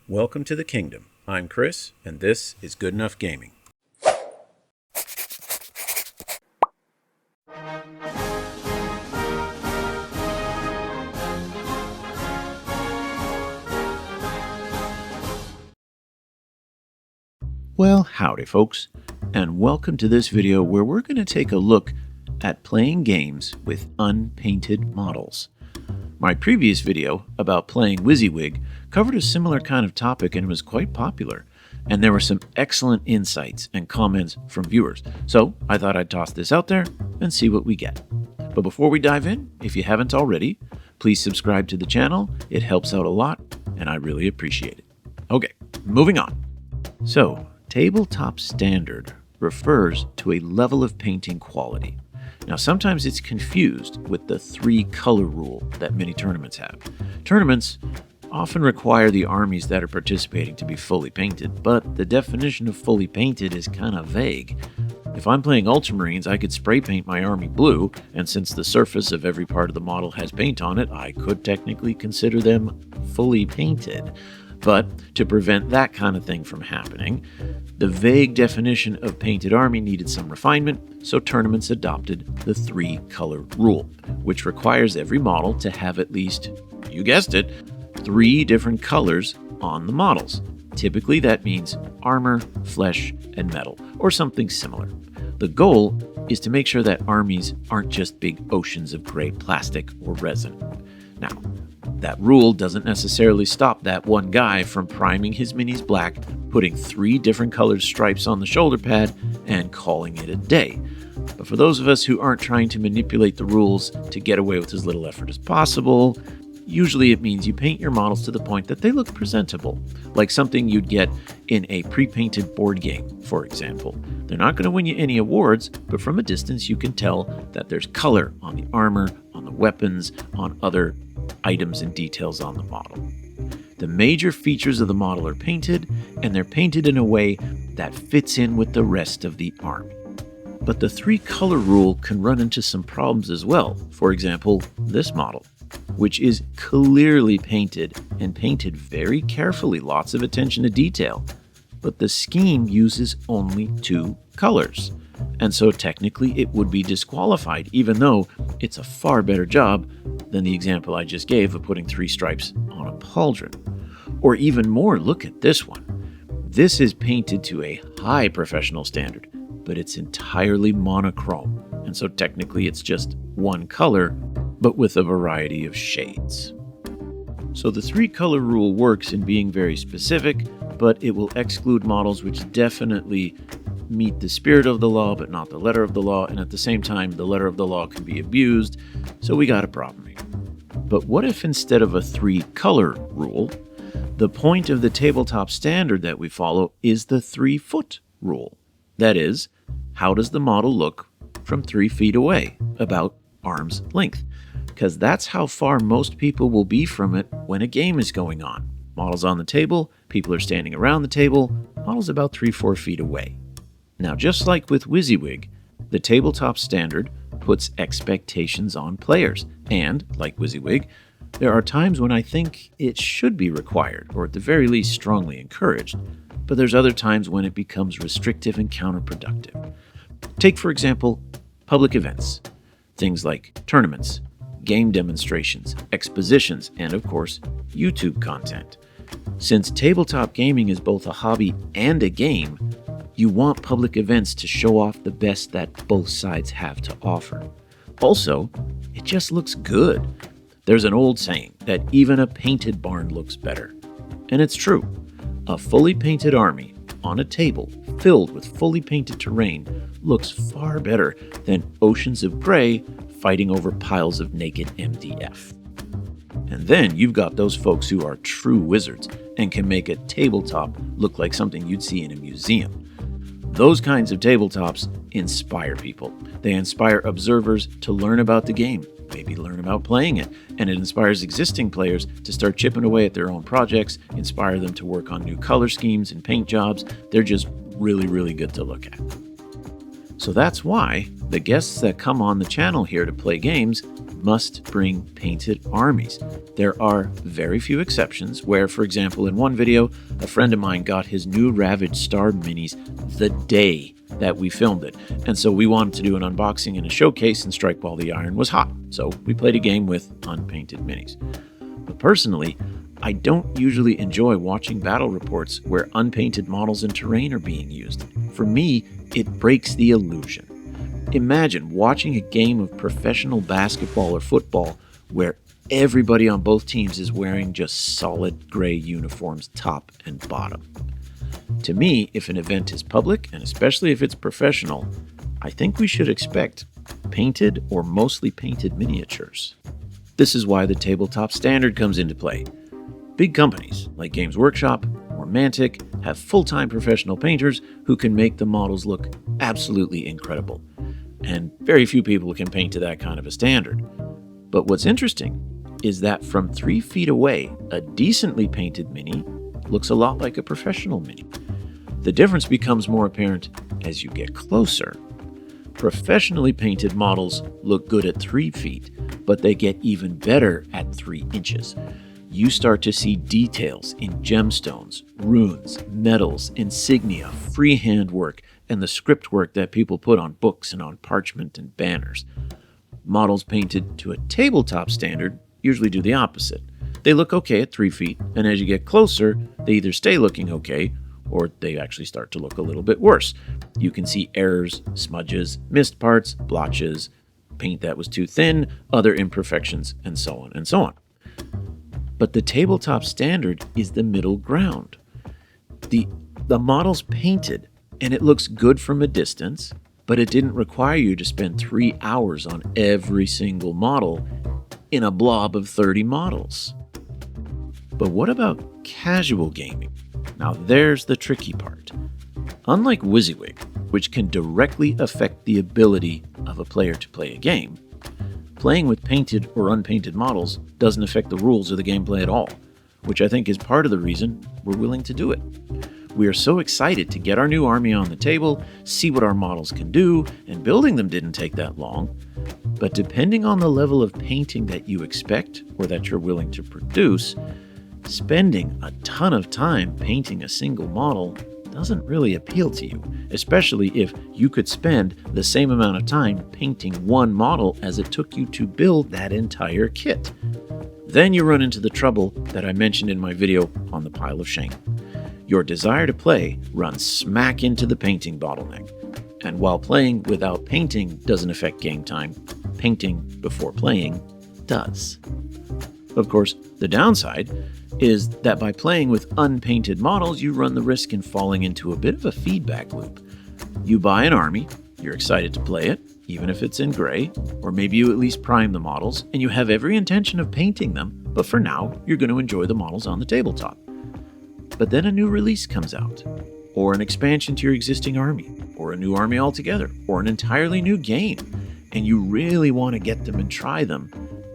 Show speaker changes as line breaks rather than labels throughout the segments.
Welcome to the kingdom. I'm Chris, and this is Good Enough Gaming. Well, howdy folks, and welcome to this video where we're going to take a look at playing games with unpainted models. My previous video about playing WYSIWYG covered a similar kind of topic and was quite popular, and there were some excellent insights and comments from viewers, so I thought I'd toss this out there and see what we get. But before we dive in, if you haven't already, please subscribe to the channel. It helps out a lot, and I really appreciate it. Okay, moving on. So, Tabletop Standard refers to a level of painting quality. Now, sometimes it's confused with the 3-color rule that many tournaments have. Tournaments often require the armies that are participating to be fully painted, but the definition of fully painted is kind of vague. If I'm playing Ultramarines, I could spray paint my army blue, and since the surface of every part of the model has paint on it, I could technically consider them fully painted. But to prevent that kind of thing from happening, the vague definition of painted army needed some refinement, so tournaments adopted the 3-color rule, which requires every model to have at least, you guessed it, 3 different colors on the models. Typically that means armor, flesh, and metal, or something similar. The goal is to make sure that armies aren't just big oceans of gray plastic or resin. Now, that rule doesn't necessarily stop that one guy from priming his minis black, putting 3 different colored stripes on the shoulder pad, and calling it a day. But for those of us who aren't trying to manipulate the rules to get away with as little effort as possible, usually it means you paint your models to the point that they look presentable, like something you'd get in a pre-painted board game, for example. They're not going to win you any awards, but from a distance you can tell that there's color on the armor, on the weapons, on other items and details on the model. The major features of the model are painted, and they're painted in a way that fits in with the rest of the army. But the 3-color rule can run into some problems as well. For example, this model, which is clearly painted and painted very carefully, lots of attention to detail. But the scheme uses only 2 colors, and so technically it would be disqualified, even though it's a far better job than the example I just gave of putting 3 stripes on a pauldron. Or even more, look at this one. This is painted to a high professional standard, but it's entirely monochrome, and so technically it's just 1 color, but with a variety of shades. So the 3-color rule works in being very specific, but it will exclude models which definitely meet the spirit of the law, but not the letter of the law, and at the same time, the letter of the law can be abused, so we got a problem here. But what if instead of a 3-color rule, the point of the tabletop standard that we follow is the 3-foot rule? That is, how does the model look from 3 feet away, about arm's length? Because that's how far most people will be from it when a game is going on. Models on the table, people are standing around the table, models about 3-4 feet away. Now, just like with WYSIWYG, the tabletop standard puts expectations on players, and, like WYSIWYG, there are times when I think it should be required, or at the very least strongly encouraged, but there's other times when it becomes restrictive and counterproductive. Take, for example, public events, things like tournaments, game demonstrations, expositions, and of course, YouTube content. Since tabletop gaming is both a hobby and a game, you want public events to show off the best that both sides have to offer. Also, it just looks good. There's an old saying that even a painted barn looks better. And it's true. A fully painted army on a table filled with fully painted terrain looks far better than oceans of gray fighting over piles of naked MDF. And then you've got those folks who are true wizards and can make a tabletop look like something you'd see in a museum. Those kinds of tabletops inspire people. They inspire observers to learn about the game, maybe learn about playing it, and it inspires existing players to start chipping away at their own projects, inspire them to work on new color schemes and paint jobs. They're just really, really good to look at. So that's why the guests that come on the channel here to play games, must bring painted armies. There are very few exceptions where, for example, in one video, a friend of mine got his new Ravaged Star minis the day that we filmed it. And so we wanted to do an unboxing and a showcase and strike while the iron was hot. So we played a game with unpainted minis. But personally, I don't usually enjoy watching battle reports where unpainted models and terrain are being used. For me, it breaks the illusion. Imagine watching a game of professional basketball or football where everybody on both teams is wearing just solid gray uniforms, top and bottom. To me, if an event is public, and especially if it's professional, I think we should expect painted or mostly painted miniatures. This is why the Tabletop Standard comes into play. Big companies like Games Workshop or Mantic have full-time professional painters who can make the models look absolutely incredible. And very few people can paint to that kind of a standard. But what's interesting is that from 3 feet away, a decently painted mini looks a lot like a professional mini. The difference becomes more apparent as you get closer. Professionally painted models look good at 3 feet, but they get even better at 3 inches. You start to see details in gemstones, runes, metals, insignia, freehand work, and the script work that people put on books and on parchment and banners. Models painted to a tabletop standard usually do the opposite. They look okay at 3 feet, and as you get closer, they either stay looking okay, or they actually start to look a little bit worse. You can see errors, smudges, missed parts, blotches, paint that was too thin, other imperfections, and so on and so on. But the Tabletop Standard is the middle ground. The model's painted, and it looks good from a distance, but it didn't require you to spend 3 hours on every single model in a blob of 30 models. But what about casual gaming? Now there's the tricky part. Unlike WYSIWYG, which can directly affect the ability of a player to play a game, playing with painted or unpainted models doesn't affect the rules or the gameplay at all, which I think is part of the reason we're willing to do it. We are so excited to get our new army on the table, see what our models can do, and building them didn't take that long. But depending on the level of painting that you expect or that you're willing to produce, spending a ton of time painting a single model doesn't really appeal to you, especially if you could spend the same amount of time painting one model as it took you to build that entire kit. Then you run into the trouble that I mentioned in my video on the pile of shame. Your desire to play runs smack into the painting bottleneck. And while playing without painting doesn't affect game time, painting before playing does. Of course, the downside is that by playing with unpainted models, you run the risk in falling into a bit of a feedback loop. You buy an army, you're excited to play it, even if it's in gray, or maybe you at least prime the models, and you have every intention of painting them, but for now, you're going to enjoy the models on the tabletop. But then a new release comes out, or an expansion to your existing army, or a new army altogether, or an entirely new game, and you really want to get them and try them.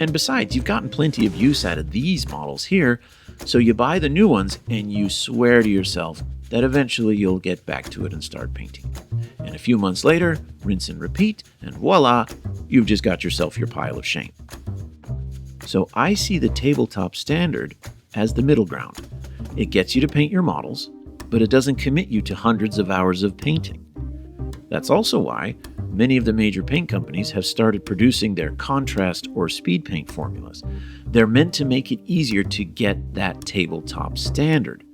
And besides, you've gotten plenty of use out of these models here, so you buy the new ones and you swear to yourself that eventually you'll get back to it and start painting. And a few months later, rinse and repeat, and voila, you've just got yourself your pile of shame. So I see the Tabletop Standard as the middle ground. It gets you to paint your models, but it doesn't commit you to hundreds of hours of painting. That's also why many of the major paint companies have started producing their contrast or speed paint formulas. They're meant to make it easier to get that tabletop standard.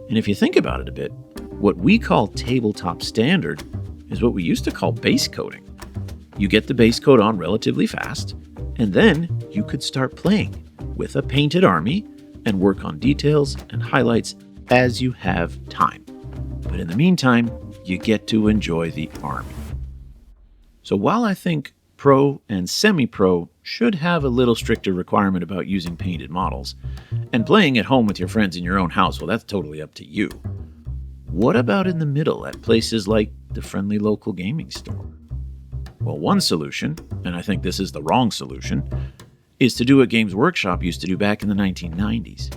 And if you think about it a bit, what we call tabletop standard is what we used to call base coating. You get the base coat on relatively fast, and then you could start playing with a painted army and work on details and highlights as you have time. But in the meantime, you get to enjoy the army. So while I think pro and semi-pro should have a little stricter requirement about using painted models, and playing at home with your friends in your own house, well, that's totally up to you. What about in the middle at places like the friendly local gaming store? Well, one solution, and I think this is the wrong solution, is to do what Games Workshop used to do back in the 1990s.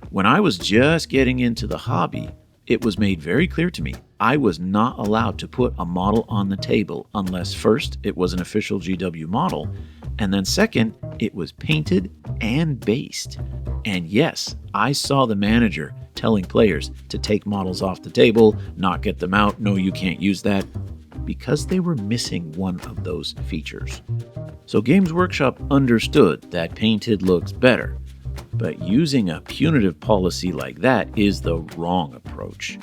When I was just getting into the hobby, it was made very clear to me I was not allowed to put a model on the table unless first it was an official GW model, And then second, it was painted and based. And yes, I saw the manager telling players to take models off the table, not get them out, no, you can't use that, because they were missing one of those features. So Games Workshop understood that painted looks better, but using a punitive policy like that is the wrong approach.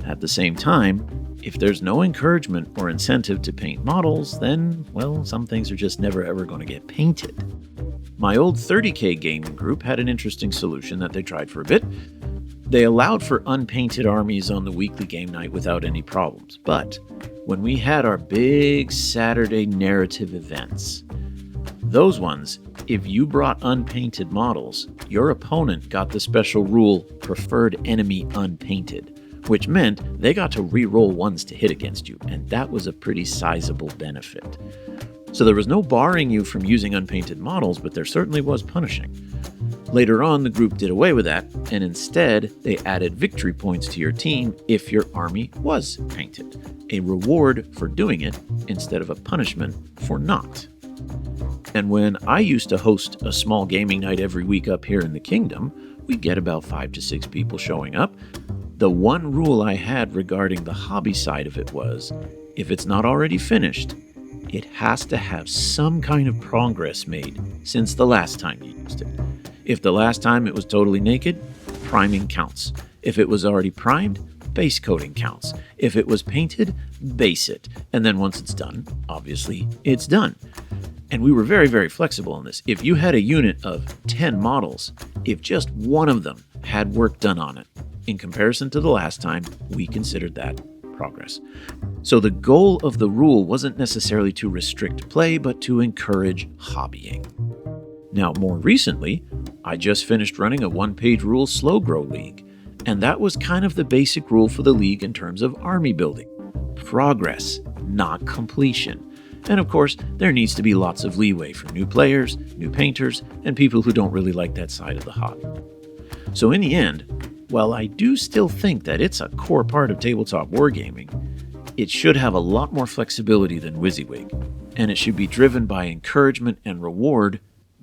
At the same time, if there's no encouragement or incentive to paint models, then, well, some things are just never ever going to get painted. My old 30K gaming group had an interesting solution that they tried for a bit. They allowed for unpainted armies on the weekly game night without any problems, but when we had our big Saturday narrative events, those ones, if you brought unpainted models, your opponent got the special rule preferred enemy unpainted, which meant they got to re-roll ones to hit against you, and that was a pretty sizable benefit. So there was no barring you from using unpainted models, but there certainly was punishing. Later on, the group did away with that, and instead, they added victory points to your team if your army was painted, a reward for doing it instead of a punishment for not. And when I used to host a small gaming night every week up here in the kingdom, we'd get about 5 to 6 people showing up. The one rule I had regarding the hobby side of it was, if it's not already finished, it has to have some kind of progress made since the last time you used it. If the last time it was totally naked, priming counts. If it was already primed, base coating counts. If it was painted, base it. And then once it's done, obviously, it's done. And we were very, very flexible on this. If you had a unit of 10 models, if just one of them had work done on it, in comparison to the last time, we considered that progress. So the goal of the rule wasn't necessarily to restrict play, but to encourage hobbying. Now, more recently, I just finished running a one-page rule slow grow league, and that was kind of the basic rule for the league in terms of army building. Progress, not completion. And of course, there needs to be lots of leeway for new players, new painters, and people who don't really like that side of the hobby. So in the end, while I do still think that it's a core part of tabletop wargaming, it should have a lot more flexibility than WYSIWYG, and it should be driven by encouragement and reward,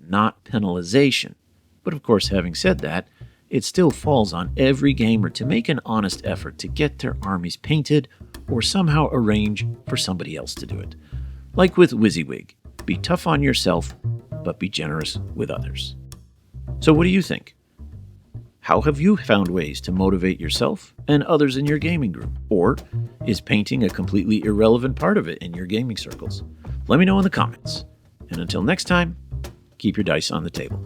not penalization. But of course, having said that, it still falls on every gamer to make an honest effort to get their armies painted or somehow arrange for somebody else to do it. Like with WYSIWYG, be tough on yourself, but be generous with others. So what do you think? How have you found ways to motivate yourself and others in your gaming group? Or is painting a completely irrelevant part of it in your gaming circles? Let me know in the comments. And until next time, keep your dice on the table.